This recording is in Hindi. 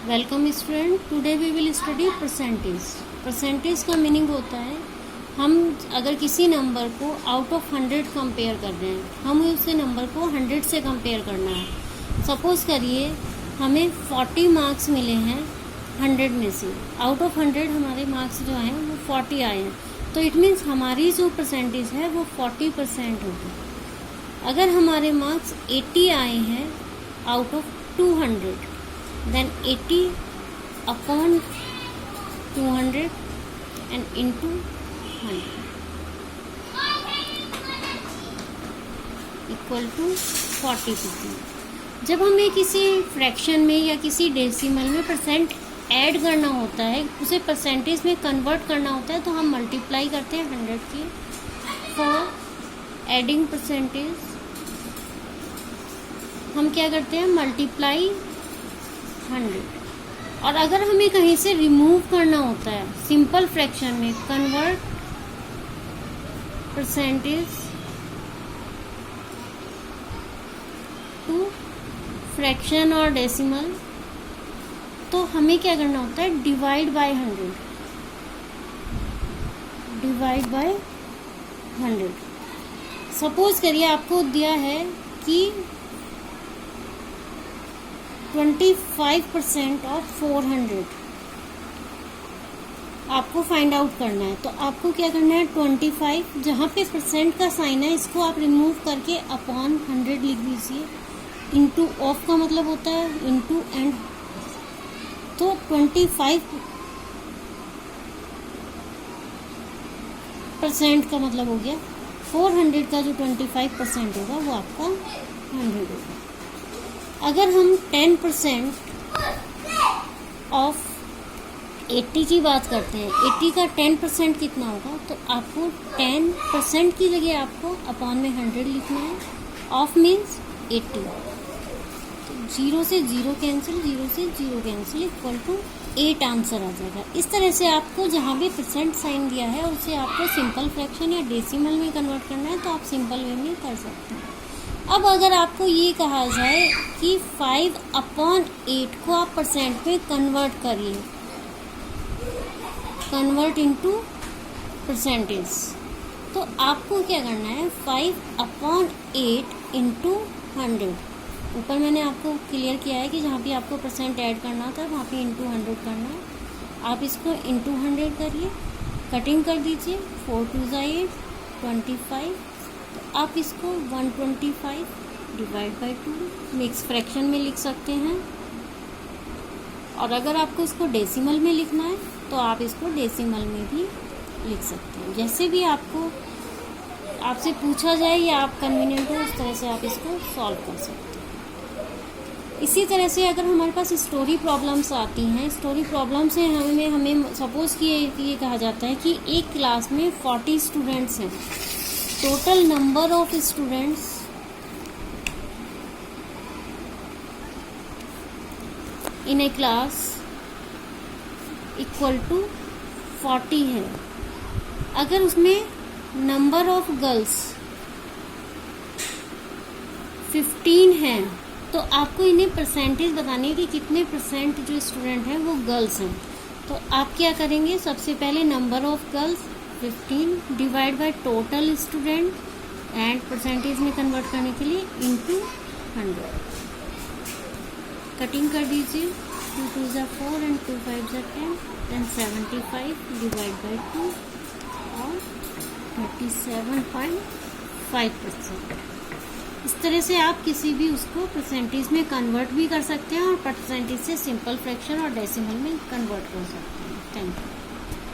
Welcome student, today we will study percentage. Percentage का मीनिंग होता है हम अगर किसी नंबर को आउट ऑफ 100 कंपेयर कर रहे हैं, हमें उस नंबर को 100 से कंपेयर करना है। सपोज करिए हमें 40 मार्क्स मिले हैं 100 में से, आउट ऑफ 100 हमारे मार्क्स जो हैं वो 40 आए हैं, तो इट मीन्स हमारी जो परसेंटेज है वो 40% होगी। अगर हमारे मार्क्स 80 आए हैं out of 200, then 80 upon 200 and into 100 equal to 40%। जब हमें किसी फ्रैक्शन में या किसी डेसिमल में परसेंट ऐड करना होता है, उसे परसेंटेज में कन्वर्ट करना होता है, तो हम मल्टीप्लाई करते हैं 100 की। फॉर एडिंग परसेंटेज हम क्या करते हैं, मल्टीप्लाई 100। और अगर हमें कहीं से रिमूव करना होता है सिंपल फ्रैक्शन में, कन्वर्ट परसेंटेज टू फ्रैक्शन और डेसिमल, तो हमें क्या करना होता है, divide by 100। Divide by 100। Suppose करिए आपको दिया है कि 25% ऑफ 400 आपको फाइंड आउट करना है। तो आपको क्या करना है, 25 जहाँ पे परसेंट का साइन है इसको आप रिमूव करके अपॉन 100 लिख दीजिए। इनटू ऑफ का मतलब होता है इनटू एंड, तो 25% का मतलब हो गया 400 का जो 25% होगा वो आपका 100 होगा। अगर हम 10% ऑफ 80 की बात करते हैं, 80 का 10% कितना होगा, तो आपको 10% की जगह आपको अपॉन में 100 लिखना है। ऑफ मीन्स 80, तो 0 से 0 कैंसिल, 0 से 0 कैंसिल, इक्वल टू 8 आंसर आ जाएगा। इस तरह से आपको जहाँ भी परसेंट साइन दिया है उसे आपको सिंपल फ्रैक्शन या डेसिमल में कन्वर्ट करना है, तो आप सिंपल वे में कर सकते हैं। अब अगर आपको ये कहा जाए कि 5/8 को आप परसेंट में कन्वर्ट करिए, कन्वर्ट इनटू परसेंटेज, तो आपको क्या करना है, 5/8 इंटू 100। ऊपर मैंने आपको क्लियर किया है कि जहाँ भी आपको परसेंट ऐड करना होता है वहाँ पे इंटू 100 करना है। आप इसको इंटू 100 करिए, कटिंग कर दीजिए, 4 2 8 25, तो आप इसको 125 डिवाइड बाई 2 मिक्स फ्रैक्शन में लिख सकते हैं। और अगर आपको इसको डेसिमल में लिखना है तो आप इसको डेसिमल में भी लिख सकते हैं। जैसे भी आपको आपसे पूछा जाए या आप कन्वीनियंट हो उस तरह से आप इसको सॉल्व कर सकते हैं। इसी तरह से अगर हमारे पास स्टोरी प्रॉब्लम्स आती हैं, स्टोरी प्रॉब्लम से हमें सपोज कि ये कहा जाता है कि एक क्लास में 40 स्टूडेंट्स हैं। Total number of students in a class equal to 40 है। अगर उसमें नंबर ऑफ गर्ल्स 15 हैं, तो आपको इन्हें परसेंटेज बतानी है कि कितने परसेंट जो स्टूडेंट हैं वो गर्ल्स हैं। तो आप क्या करेंगे, सबसे पहले number of girls 15 divide by total student and percentage में कन्वर्ट करने के लिए इनटू 100। कटिंग कर दीजिए, 2 2 4 एंड 2 5 10, देन 75 डिवाइड बाय 2 और 37.5%। इस तरह से आप किसी भी उसको परसेंटेज में कन्वर्ट भी कर सकते हैं और परसेंटेज से सिंपल फ्रैक्शन और डेसिमल में कन्वर्ट कर सकते हैं। Thank you.